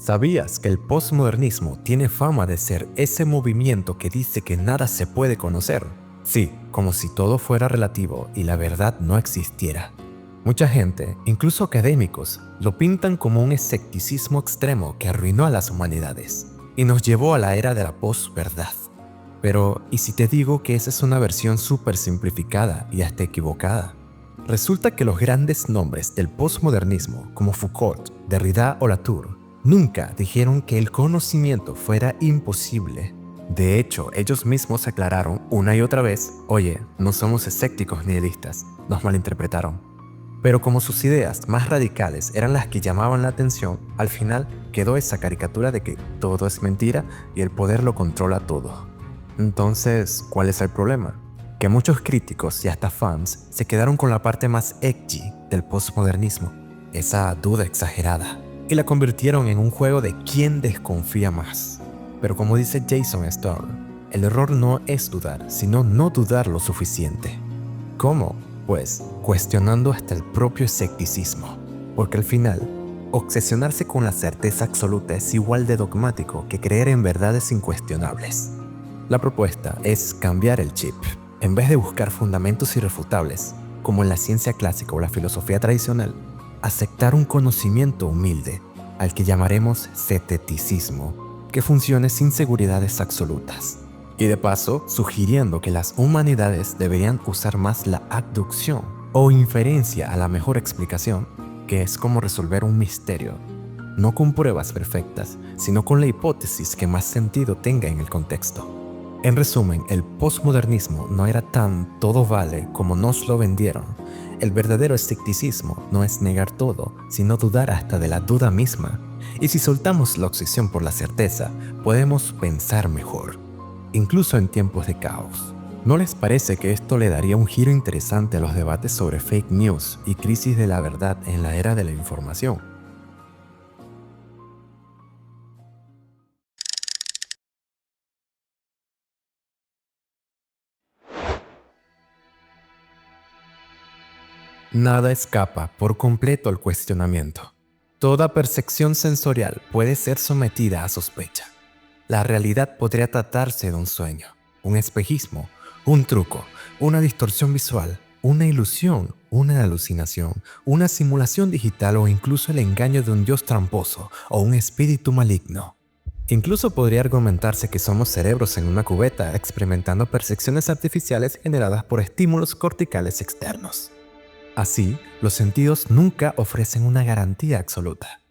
¿Sabías que el posmodernismo tiene fama de ser ese movimiento que dice que nada se puede conocer? Sí, como si todo fuera relativo y la verdad no existiera. Mucha gente, incluso académicos, lo pintan como un escepticismo extremo que arruinó a las humanidades y nos llevó a la era de la posverdad. Pero, ¿y si te digo que esa es una versión súper simplificada y hasta equivocada? Resulta que los grandes nombres del posmodernismo, como Foucault, Derrida o Latour, nunca dijeron que el conocimiento fuera imposible. De hecho, ellos mismos aclararon una y otra vez, oye, no somos escépticos ni nihilistas, nos malinterpretaron. Pero como sus ideas más radicales eran las que llamaban la atención, al final quedó esa caricatura de que todo es mentira y el poder lo controla todo. Entonces, ¿cuál es el problema? Que muchos críticos y hasta fans se quedaron con la parte más edgy del postmodernismo, esa duda exagerada, y la convirtieron en un juego de quién desconfía más. Pero como dice Jason Storm, el error no es dudar, sino no dudar lo suficiente. ¿Cómo? Pues cuestionando hasta el propio escepticismo, porque al final, obsesionarse con la certeza absoluta es igual de dogmático que creer en verdades incuestionables. La propuesta es cambiar el chip. En vez de buscar fundamentos irrefutables, como en la ciencia clásica o la filosofía tradicional, aceptar un conocimiento humilde, al que llamaremos ceteticismo, que funcione sin seguridades absolutas. Y de paso, sugiriendo que las humanidades deberían usar más la abducción o inferencia a la mejor explicación, que es como resolver un misterio, no con pruebas perfectas, sino con la hipótesis que más sentido tenga en el contexto. En resumen, el posmodernismo no era tan todo vale como nos lo vendieron. El verdadero escepticismo no es negar todo, sino dudar hasta de la duda misma. Y si soltamos la obsesión por la certeza, podemos pensar mejor, incluso en tiempos de caos. ¿No les parece que esto le daría un giro interesante a los debates sobre fake news y crisis de la verdad en la era de la información? Nada escapa por completo al cuestionamiento. Toda percepción sensorial puede ser sometida a sospecha. La realidad podría tratarse de un sueño, un espejismo, un truco, una distorsión visual, una ilusión, una alucinación, una simulación digital o incluso el engaño de un dios tramposo o un espíritu maligno. Incluso podría argumentarse que somos cerebros en una cubeta experimentando percepciones artificiales generadas por estímulos corticales externos. Así, los sentidos nunca ofrecen una garantía absoluta.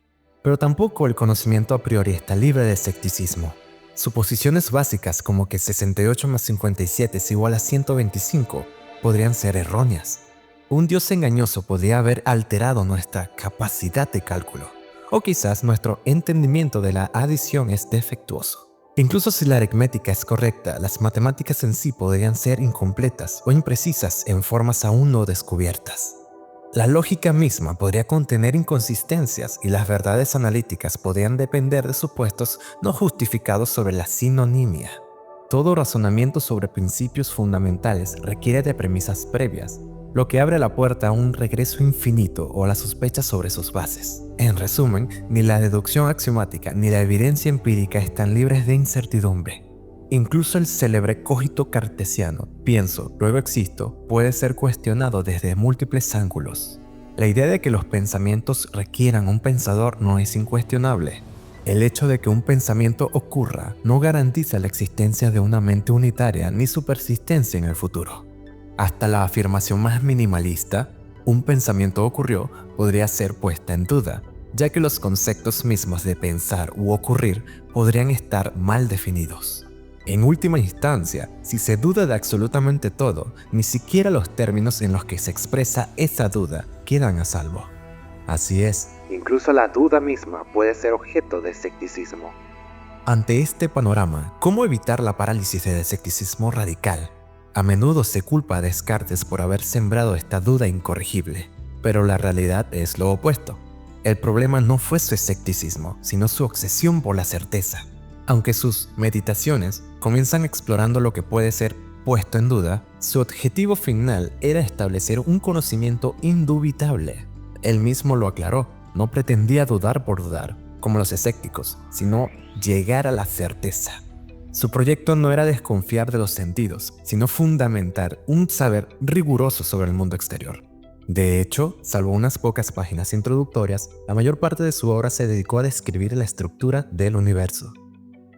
Pero tampoco el conocimiento a priori está libre de escepticismo. Suposiciones básicas como que 68 más 57 es igual a 125 podrían ser erróneas. Un dios engañoso podría haber alterado nuestra capacidad de cálculo. O quizás nuestro entendimiento de la adición es defectuoso. Incluso si la aritmética es correcta, las matemáticas en sí podrían ser incompletas o imprecisas en formas aún no descubiertas. La lógica misma podría contener inconsistencias y las verdades analíticas podrían depender de supuestos no justificados sobre la sinonimia. Todo razonamiento sobre principios fundamentales requiere de premisas previas, lo que abre la puerta a un regreso infinito o a la sospecha sobre sus bases. En resumen, ni la deducción axiomática ni la evidencia empírica están libres de incertidumbre. Incluso el célebre cogito cartesiano, pienso, luego existo, puede ser cuestionado desde múltiples ángulos. La idea de que los pensamientos requieran un pensador no es incuestionable. El hecho de que un pensamiento ocurra no garantiza la existencia de una mente unitaria ni su persistencia en el futuro. Hasta la afirmación más minimalista, un pensamiento ocurrió, podría ser puesta en duda, ya que los conceptos mismos de pensar u ocurrir podrían estar mal definidos. En última instancia, si se duda de absolutamente todo, ni siquiera los términos en los que se expresa esa duda quedan a salvo. Así es, incluso la duda misma puede ser objeto de escepticismo. Ante este panorama, ¿cómo evitar la parálisis del escepticismo radical? A menudo se culpa a Descartes por haber sembrado esta duda incorregible, pero la realidad es lo opuesto. El problema no fue su escepticismo, sino su obsesión por la certeza. Aunque sus meditaciones comienzan explorando lo que puede ser puesto en duda, su objetivo final era establecer un conocimiento indubitable. Él mismo lo aclaró, no pretendía dudar por dudar. como los escépticos, sino llegar a la certeza. Su proyecto no era desconfiar de los sentidos, sino fundamentar un saber riguroso sobre el mundo exterior. De hecho, salvo unas pocas páginas introductorias, la mayor parte de su obra se dedicó a describir la estructura del universo.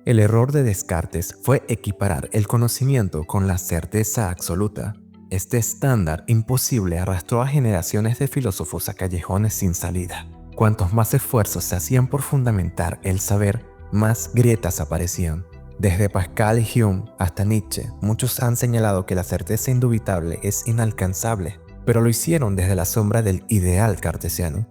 El error de Descartes fue equiparar el conocimiento con la certeza absoluta. Este estándar imposible arrastró a generaciones de filósofos a callejones sin salida. Cuantos más esfuerzos se hacían por fundamentar el saber, más grietas aparecían. Desde Pascal y Hume hasta Nietzsche, muchos han señalado que la certeza indubitable es inalcanzable, pero lo hicieron desde la sombra del ideal cartesiano.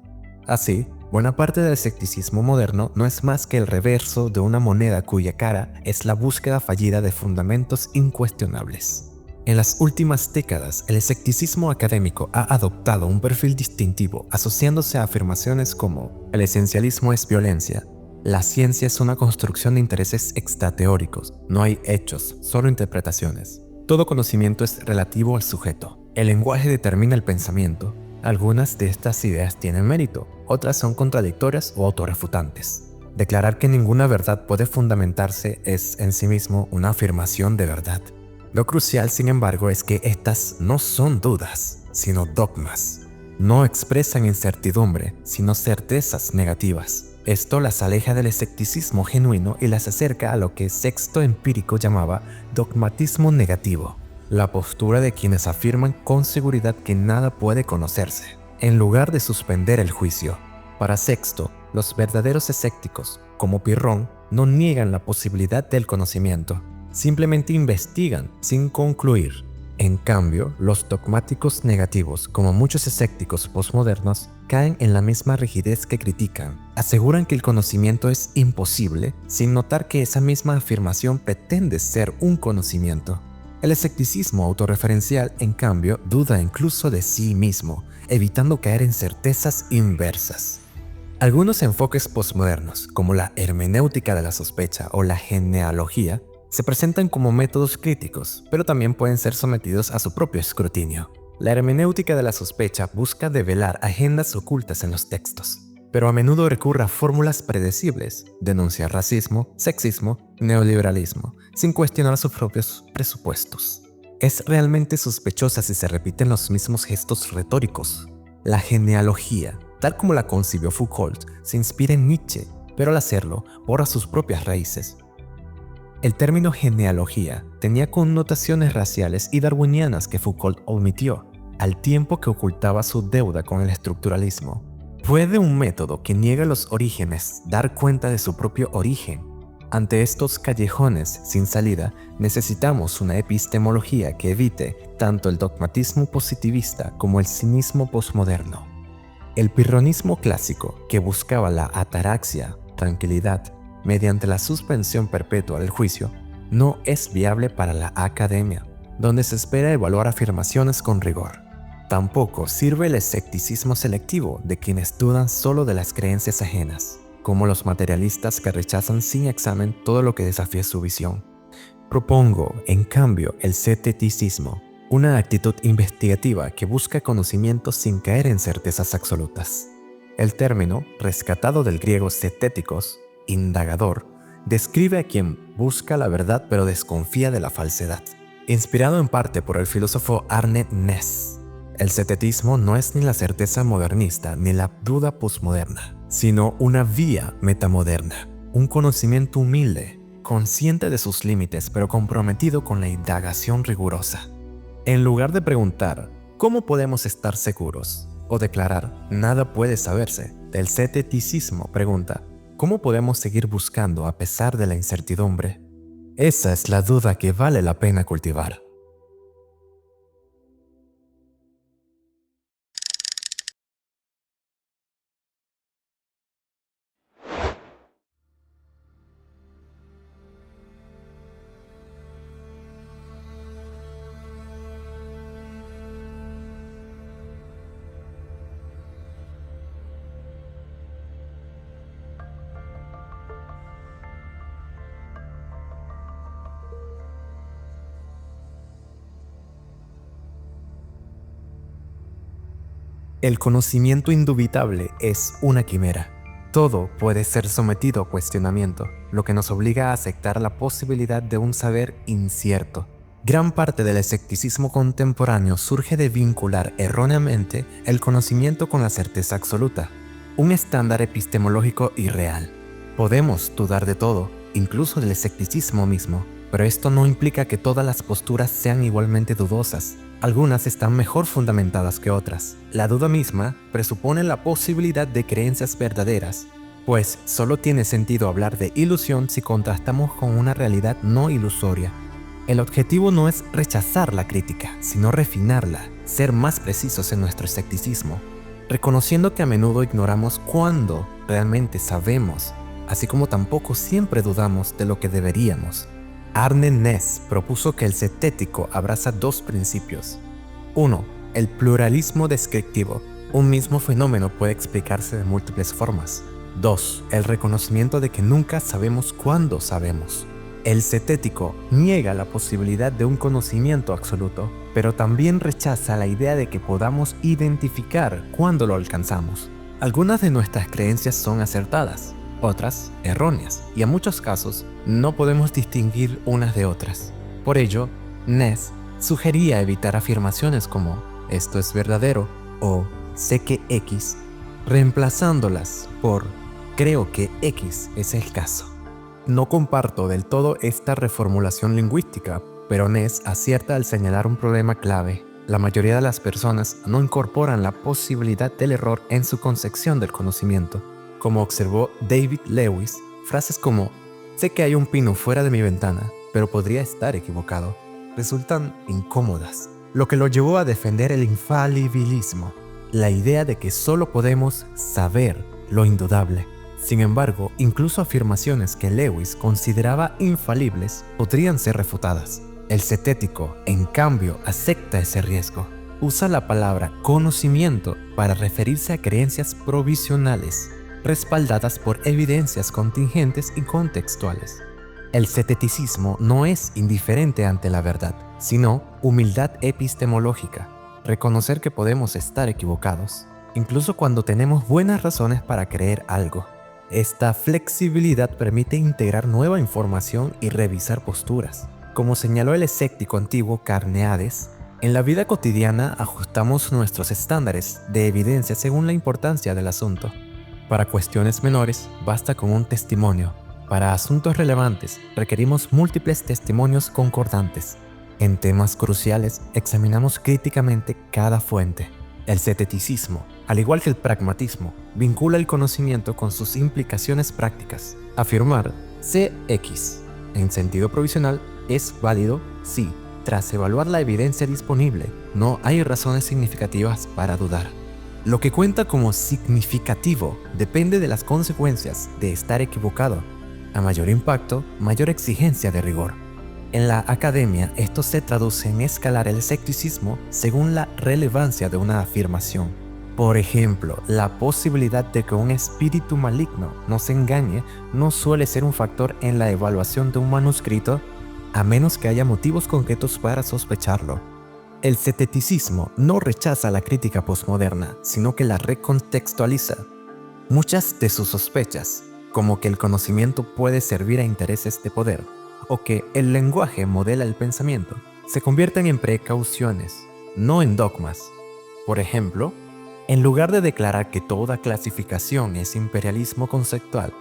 Así, buena parte del escepticismo moderno no es más que el reverso de una moneda cuya cara es la búsqueda fallida de fundamentos incuestionables. En las últimas décadas, el escepticismo académico ha adoptado un perfil distintivo, asociándose a afirmaciones como el esencialismo es violencia, la ciencia es una construcción de intereses extrateóricos, no hay hechos, solo interpretaciones. Todo conocimiento es relativo al sujeto. El lenguaje determina el pensamiento. Algunas de estas ideas tienen mérito, otras son contradictorias o autorrefutantes. Declarar que ninguna verdad puede fundamentarse es en sí mismo una afirmación de verdad. Lo crucial, sin embargo, es que estas no son dudas, sino dogmas. No expresan incertidumbre, sino certezas negativas. Esto las aleja del escepticismo genuino y las acerca a lo que Sexto Empírico llamaba dogmatismo negativo, la postura de quienes afirman con seguridad que nada puede conocerse, en lugar de suspender el juicio. Para Sexto, los verdaderos escépticos, como Pirrón, no niegan la posibilidad del conocimiento, simplemente investigan sin concluir. En cambio, los dogmáticos negativos, como muchos escépticos posmodernos, caen en la misma rigidez que critican. Aseguran que el conocimiento es imposible, sin notar que esa misma afirmación pretende ser un conocimiento. El escepticismo autorreferencial, en cambio, duda incluso de sí mismo, evitando caer en certezas inversas. Algunos enfoques posmodernos, como la hermenéutica de la sospecha o la genealogía, se presentan como métodos críticos, pero también pueden ser sometidos a su propio escrutinio. La hermenéutica de la sospecha busca develar agendas ocultas en los textos, pero a menudo recurre a fórmulas predecibles, denuncia racismo, sexismo, neoliberalismo, sin cuestionar sus propios presupuestos. Es realmente sospechosa si se repiten los mismos gestos retóricos. La genealogía, tal como la concibió Foucault, se inspira en Nietzsche, pero al hacerlo borra sus propias raíces. El término genealogía tenía connotaciones raciales y darwinianas que Foucault omitió, al tiempo que ocultaba su deuda con el estructuralismo. ¿Puede un método que niega los orígenes dar cuenta de su propio origen? Ante estos callejones sin salida, necesitamos una epistemología que evite tanto el dogmatismo positivista como el cinismo posmoderno. El pirronismo clásico, que buscaba la ataraxia, tranquilidad, mediante la suspensión perpetua del juicio, no es viable para la academia, donde se espera evaluar afirmaciones con rigor. Tampoco sirve el escepticismo selectivo de quienes dudan solo de las creencias ajenas, como los materialistas que rechazan sin examen todo lo que desafíe su visión. Propongo, en cambio, el ceteticismo, una actitud investigativa que busca conocimiento sin caer en certezas absolutas. El término, rescatado del griego cetéticos, indagador, describe a quien busca la verdad pero desconfía de la falsedad. Inspirado en parte por el filósofo Arne Naess, el cetetismo no es ni la certeza modernista ni la duda posmoderna, sino una vía metamoderna, un conocimiento humilde, consciente de sus límites pero comprometido con la indagación rigurosa. En lugar de preguntar ¿cómo podemos estar seguros? O declarar nada puede saberse, el ceteticismo pregunta ¿cómo podemos seguir buscando a pesar de la incertidumbre? Esa es la duda que vale la pena cultivar. El conocimiento indubitable es una quimera. Todo puede ser sometido a cuestionamiento, lo que nos obliga a aceptar la posibilidad de un saber incierto. Gran parte del escepticismo contemporáneo surge de vincular erróneamente el conocimiento con la certeza absoluta, un estándar epistemológico irreal. Podemos dudar de todo, incluso del escepticismo mismo, pero esto no implica que todas las posturas sean igualmente dudosas. Algunas están mejor fundamentadas que otras. La duda misma presupone la posibilidad de creencias verdaderas, pues solo tiene sentido hablar de ilusión si contrastamos con una realidad no ilusoria. El objetivo no es rechazar la crítica, sino refinarla, ser más precisos en nuestro escepticismo, reconociendo que a menudo ignoramos cuándo realmente sabemos, así como tampoco siempre dudamos de lo que deberíamos. Arne Naess propuso que el cetético abraza dos principios. 1. El pluralismo descriptivo. Un mismo fenómeno puede explicarse de múltiples formas. 2. El reconocimiento de que nunca sabemos cuándo sabemos. El cetético niega la posibilidad de un conocimiento absoluto, pero también rechaza la idea de que podamos identificar cuándo lo alcanzamos. Algunas de nuestras creencias son acertadas, otras erróneas, y en muchos casos no podemos distinguir unas de otras. Por ello, Naess sugería evitar afirmaciones como «esto es verdadero» o «sé que X», reemplazándolas por «creo que X es el caso». No comparto del todo esta reformulación lingüística, pero Naess acierta al señalar un problema clave. La mayoría de las personas no incorporan la posibilidad del error en su concepción del conocimiento. Como observó David Lewis, frases como «sé que hay un pino fuera de mi ventana, pero podría estar equivocado», resultan incómodas, lo que lo llevó a defender el infalibilismo, la idea de que solo podemos saber lo indudable. Sin embargo, incluso afirmaciones que Lewis consideraba infalibles podrían ser refutadas. El cetético, en cambio, acepta ese riesgo. Usa la palabra conocimiento para referirse a creencias provisionales, respaldadas por evidencias contingentes y contextuales. El ceteticismo no es indiferente ante la verdad, sino humildad epistemológica, reconocer que podemos estar equivocados, incluso cuando tenemos buenas razones para creer algo. Esta flexibilidad permite integrar nueva información y revisar posturas. Como señaló el escéptico antiguo Carneades, en la vida cotidiana ajustamos nuestros estándares de evidencia según la importancia del asunto. Para cuestiones menores, basta con un testimonio. Para asuntos relevantes, requerimos múltiples testimonios concordantes. En temas cruciales, examinamos críticamente cada fuente. El ceteticismo, al igual que el pragmatismo, vincula el conocimiento con sus implicaciones prácticas. Afirmar CX, en sentido provisional, es válido si, tras evaluar la evidencia disponible, no hay razones significativas para dudar. Lo que cuenta como significativo depende de las consecuencias de estar equivocado. A mayor impacto, mayor exigencia de rigor. En la academia, esto se traduce en escalar el escepticismo según la relevancia de una afirmación. Por ejemplo, la posibilidad de que un espíritu maligno nos engañe no suele ser un factor en la evaluación de un manuscrito, a menos que haya motivos concretos para sospecharlo. El ceteticismo no rechaza la crítica posmoderna, sino que la recontextualiza. Muchas de sus sospechas, como que el conocimiento puede servir a intereses de poder, o que el lenguaje modela el pensamiento, se convierten en precauciones, no en dogmas. Por ejemplo, en lugar de declarar que toda clasificación es imperialismo conceptual,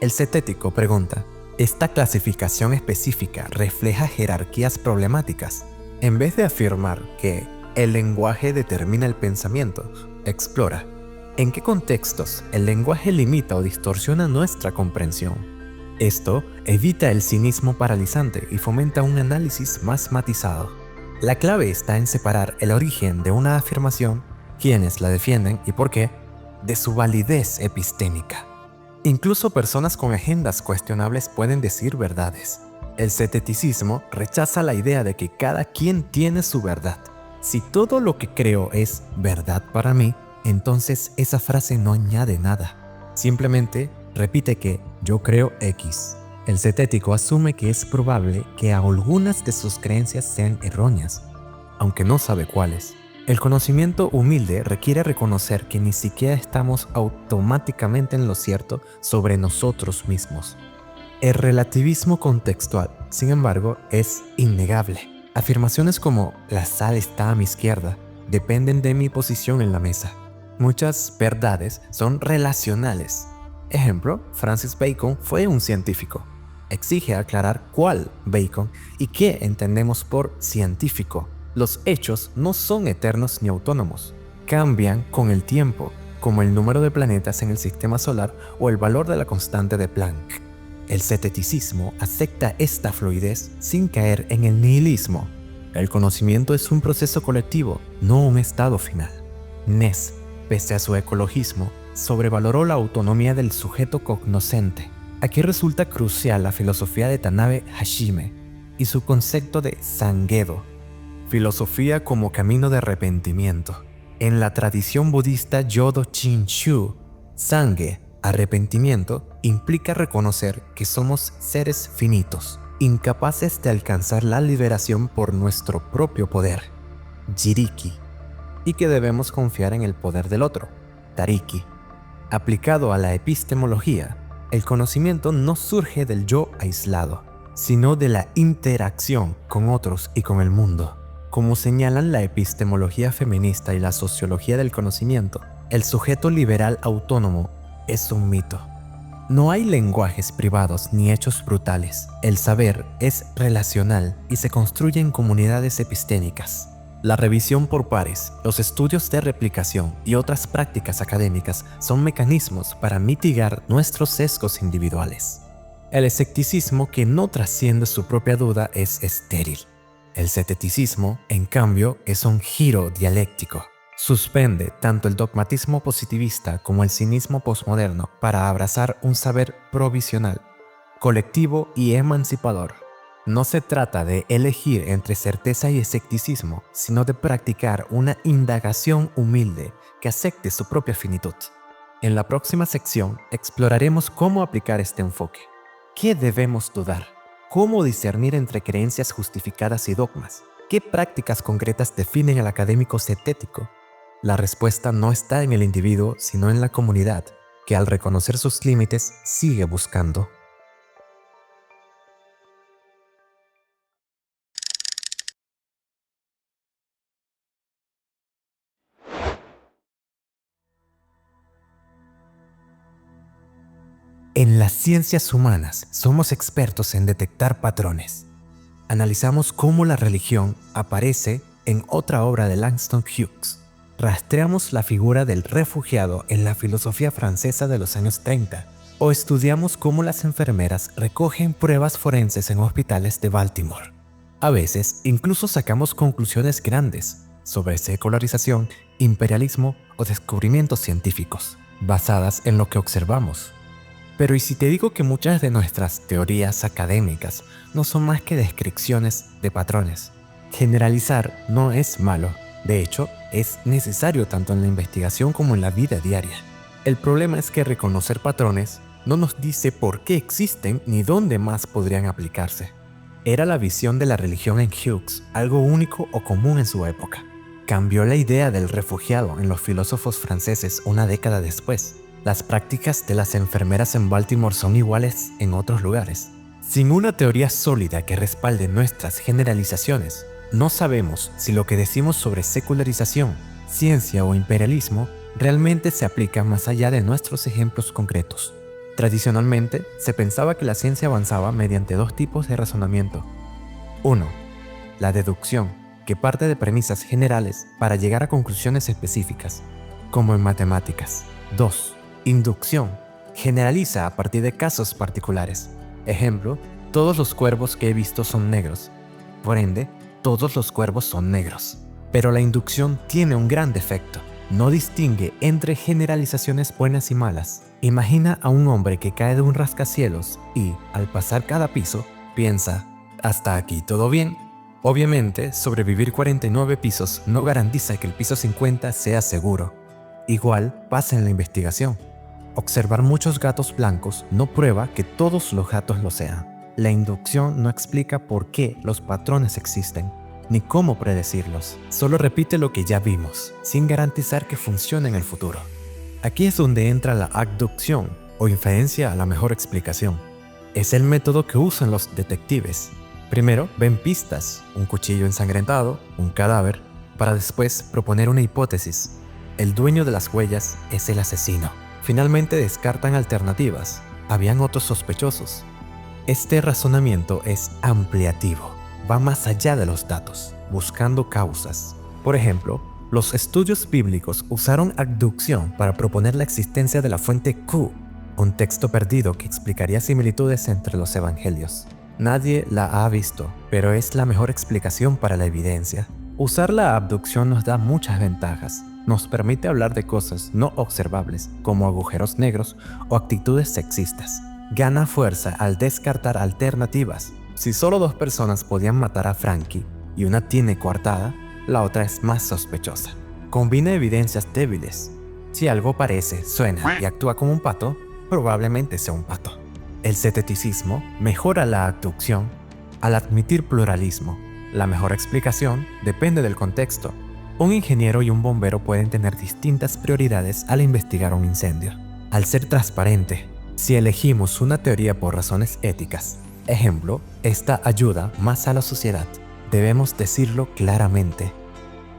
el cetético pregunta, ¿esta clasificación específica refleja jerarquías problemáticas? En vez de afirmar que el lenguaje determina el pensamiento, explora en qué contextos el lenguaje limita o distorsiona nuestra comprensión. Esto evita el cinismo paralizante y fomenta un análisis más matizado. La clave está en separar el origen de una afirmación, quiénes la defienden y por qué, de su validez epistémica. Incluso personas con agendas cuestionables pueden decir verdades. El ceteticismo rechaza la idea de que cada quien tiene su verdad. Si todo lo que creo es verdad para mí, entonces esa frase no añade nada. Simplemente repite que yo creo X. El cetético asume que es probable que algunas de sus creencias sean erróneas, aunque no sabe cuáles. El conocimiento humilde requiere reconocer que ni siquiera estamos automáticamente en lo cierto sobre nosotros mismos. El relativismo contextual, sin embargo, es innegable. Afirmaciones como "la sal está a mi izquierda" dependen de mi posición en la mesa. Muchas verdades son relacionales. Ejemplo, Francis Bacon fue un científico. Exige aclarar cuál Bacon y qué entendemos por científico. Los hechos no son eternos ni autónomos. Cambian con el tiempo, como el número de planetas en el sistema solar o el valor de la constante de Planck. El ceteticismo acepta esta fluidez sin caer en el nihilismo. El conocimiento es un proceso colectivo, no un estado final. Ness, pese a su ecologismo, sobrevaloró la autonomía del sujeto cognoscente. Aquí resulta crucial la filosofía de Tanabe Hashime y su concepto de Sangedo, filosofía como camino de arrepentimiento. En la tradición budista Yodo Shinshu, Sange, arrepentimiento, implica reconocer que somos seres finitos, incapaces de alcanzar la liberación por nuestro propio poder, Jiriki, y que debemos confiar en el poder del otro, Tariki. Aplicado a la epistemología, el conocimiento no surge del yo aislado, sino de la interacción con otros y con el mundo. Como señalan la epistemología feminista y la sociología del conocimiento, el sujeto liberal autónomo es un mito. No hay lenguajes privados ni hechos brutales. El saber es relacional y se construye en comunidades epistémicas. La revisión por pares, los estudios de replicación y otras prácticas académicas son mecanismos para mitigar nuestros sesgos individuales. El escepticismo que no trasciende su propia duda es estéril. El ceteticismo, en cambio, es un giro dialéctico. Suspende tanto el dogmatismo positivista como el cinismo posmoderno para abrazar un saber provisional, colectivo y emancipador. No se trata de elegir entre certeza y escepticismo, sino de practicar una indagación humilde que acepte su propia finitud. En la próxima sección exploraremos cómo aplicar este enfoque. ¿Qué debemos dudar? ¿Cómo discernir entre creencias justificadas y dogmas? ¿Qué prácticas concretas definen al académico cetético? La respuesta no está en el individuo, sino en la comunidad, que al reconocer sus límites sigue buscando. En las ciencias humanas somos expertos en detectar patrones. Analizamos cómo la religión aparece en otra obra de Langston Hughes. Rastreamos la figura del refugiado en la filosofía francesa de los años 30, o estudiamos cómo las enfermeras recogen pruebas forenses en hospitales de Baltimore. A veces incluso sacamos conclusiones grandes sobre secularización, imperialismo o descubrimientos científicos, basadas en lo que observamos. Pero ¿y si te digo que muchas de nuestras teorías académicas no son más que descripciones de patrones? Generalizar no es malo. De hecho, es necesario tanto en la investigación como en la vida diaria. El problema es que reconocer patrones no nos dice por qué existen ni dónde más podrían aplicarse. Era la visión de la religión en Hughes, algo único o común en su época. Cambió la idea del refugiado en los filósofos franceses una década después. Las prácticas de las enfermeras en Baltimore son iguales en otros lugares. Sin una teoría sólida que respalde nuestras generalizaciones, no sabemos si lo que decimos sobre secularización, ciencia o imperialismo realmente se aplica más allá de nuestros ejemplos concretos. Tradicionalmente, se pensaba que la ciencia avanzaba mediante dos tipos de razonamiento. 1. La deducción, que parte de premisas generales para llegar a conclusiones específicas, como en matemáticas. 2. Inducción, generaliza a partir de casos particulares. Ejemplo, todos los cuervos que he visto son negros. Por ende, todos los cuervos son negros. Pero la inducción tiene un gran defecto. No distingue entre generalizaciones buenas y malas. Imagina a un hombre que cae de un rascacielos y, al pasar cada piso, piensa, ¿hasta aquí todo bien? Obviamente, sobrevivir 49 pisos no garantiza que el piso 50 sea seguro. Igual pasa en la investigación. Observar muchos gatos blancos no prueba que todos los gatos lo sean. La inducción no explica por qué los patrones existen. ni cómo predecirlos. Solo repite lo que ya vimos, sin garantizar que funcione en el futuro. Aquí es donde entra la abducción, o inferencia a la mejor explicación. Es el método que usan los detectives. Primero ven pistas, un cuchillo ensangrentado, un cadáver, para después proponer una hipótesis. El dueño de las huellas es el asesino. Finalmente descartan alternativas. Habían otros sospechosos. Este razonamiento es ampliativo. Va más allá de los datos, buscando causas. Por ejemplo, los estudios bíblicos usaron abducción para proponer la existencia de la fuente Q, un texto perdido que explicaría similitudes entre los evangelios. Nadie la ha visto, pero es la mejor explicación para la evidencia. Usar la abducción nos da muchas ventajas. Nos permite hablar de cosas no observables, como agujeros negros o actitudes sexistas. Gana fuerza al descartar alternativas. Si solo 2 personas podían matar a Frankie y una tiene coartada, la otra es más sospechosa. Combina evidencias débiles. Si algo parece, suena y actúa como un pato, probablemente sea un pato. El ceteticismo mejora la abducción al admitir pluralismo. La mejor explicación depende del contexto. Un ingeniero y un bombero pueden tener distintas prioridades al investigar un incendio. Al ser transparente, si elegimos una teoría por razones éticas, ejemplo, esta ayuda más a la sociedad, debemos decirlo claramente.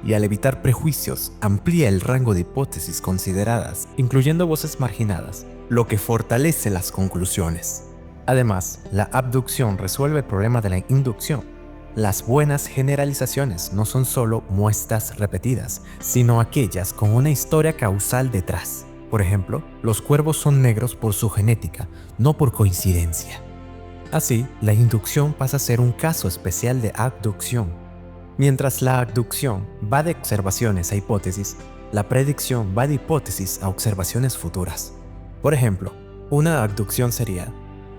Y al evitar prejuicios, amplía el rango de hipótesis consideradas, incluyendo voces marginadas, lo que fortalece las conclusiones. Además, la abducción resuelve el problema de la inducción. Las buenas generalizaciones no son solo muestras repetidas, sino aquellas con una historia causal detrás. Por ejemplo, los cuervos son negros por su genética, no por coincidencia. Así, la inducción pasa a ser un caso especial de abducción. Mientras la abducción va de observaciones a hipótesis, la predicción va de hipótesis a observaciones futuras. Por ejemplo, una abducción sería: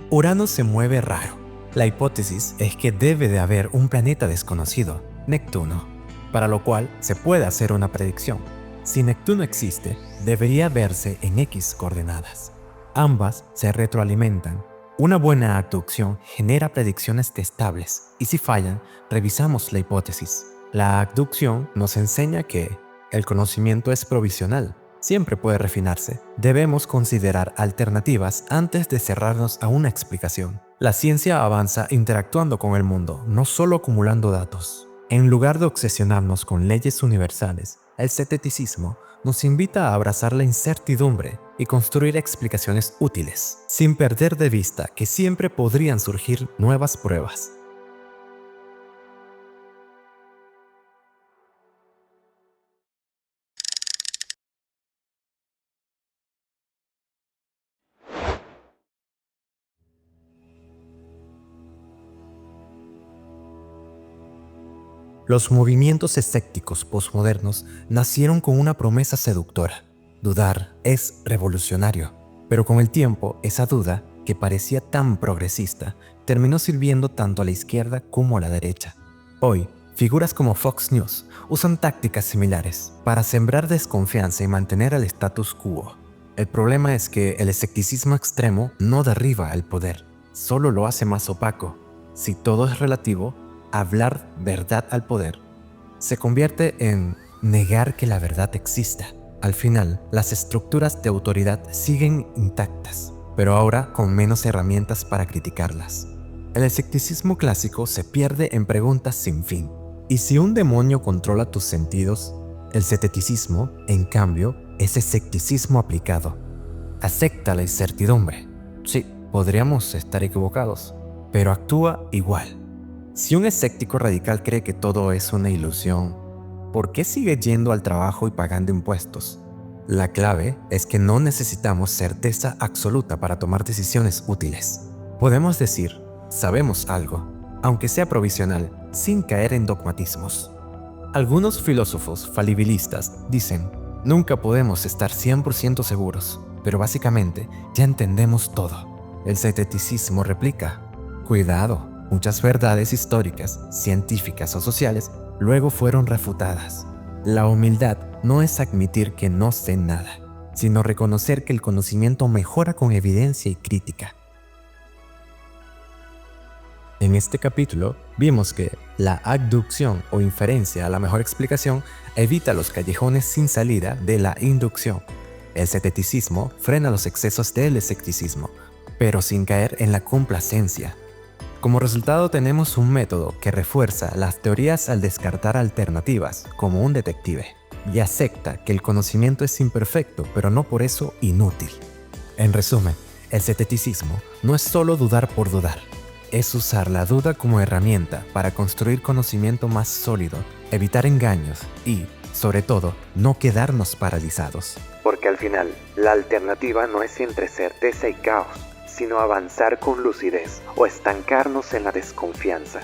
Urano se mueve raro. La hipótesis es que debe de haber un planeta desconocido, Neptuno, para lo cual se puede hacer una predicción. Si Neptuno existe, debería verse en X coordenadas. Ambas se retroalimentan. Una buena abducción genera predicciones testables y si fallan, revisamos la hipótesis. La abducción nos enseña que el conocimiento es provisional, siempre puede refinarse. Debemos considerar alternativas antes de cerrarnos a una explicación. La ciencia avanza interactuando con el mundo, no solo acumulando datos. En lugar de obsesionarnos con leyes universales, el ceteticismo nos invita a abrazar la incertidumbre y construir explicaciones útiles, sin perder de vista que siempre podrían surgir nuevas pruebas. Los movimientos escépticos posmodernos nacieron con una promesa seductora. Dudar es revolucionario, pero con el tiempo esa duda, que parecía tan progresista, terminó sirviendo tanto a la izquierda como a la derecha. Hoy, figuras como Fox News usan tácticas similares para sembrar desconfianza y mantener el status quo. El problema es que el escepticismo extremo no derriba el poder, solo lo hace más opaco. Si todo es relativo, hablar verdad al poder se convierte en negar que la verdad exista. Al final, las estructuras de autoridad siguen intactas, pero ahora con menos herramientas para criticarlas. El escepticismo clásico se pierde en preguntas sin fin. ¿Y si un demonio controla tus sentidos? El ceteticismo, en cambio, es escepticismo aplicado. Acepta la incertidumbre. Sí, podríamos estar equivocados, pero actúa igual. Si un escéptico radical cree que todo es una ilusión, ¿por qué sigue yendo al trabajo y pagando impuestos? La clave es que no necesitamos certeza absoluta para tomar decisiones útiles. Podemos decir, sabemos algo, aunque sea provisional, sin caer en dogmatismos. Algunos filósofos falibilistas dicen, nunca podemos estar 100% seguros, pero básicamente ya entendemos todo. El ceteticismo replica, cuidado. Muchas verdades históricas, científicas o sociales luego fueron refutadas. La humildad no es admitir que no sé nada, sino reconocer que el conocimiento mejora con evidencia y crítica. En este capítulo vimos que la abducción o inferencia a la mejor explicación evita los callejones sin salida de la inducción. El escepticismo frena los excesos del escepticismo, pero sin caer en la complacencia. Como resultado tenemos un método que refuerza las teorías al descartar alternativas, como un detective, y acepta que el conocimiento es imperfecto, pero no por eso inútil. En resumen, el escepticismo no es solo dudar por dudar, es usar la duda como herramienta para construir conocimiento más sólido, evitar engaños y, sobre todo, no quedarnos paralizados. Porque al final, la alternativa no es entre certeza y caos, sino avanzar con lucidez o estancarnos en la desconfianza.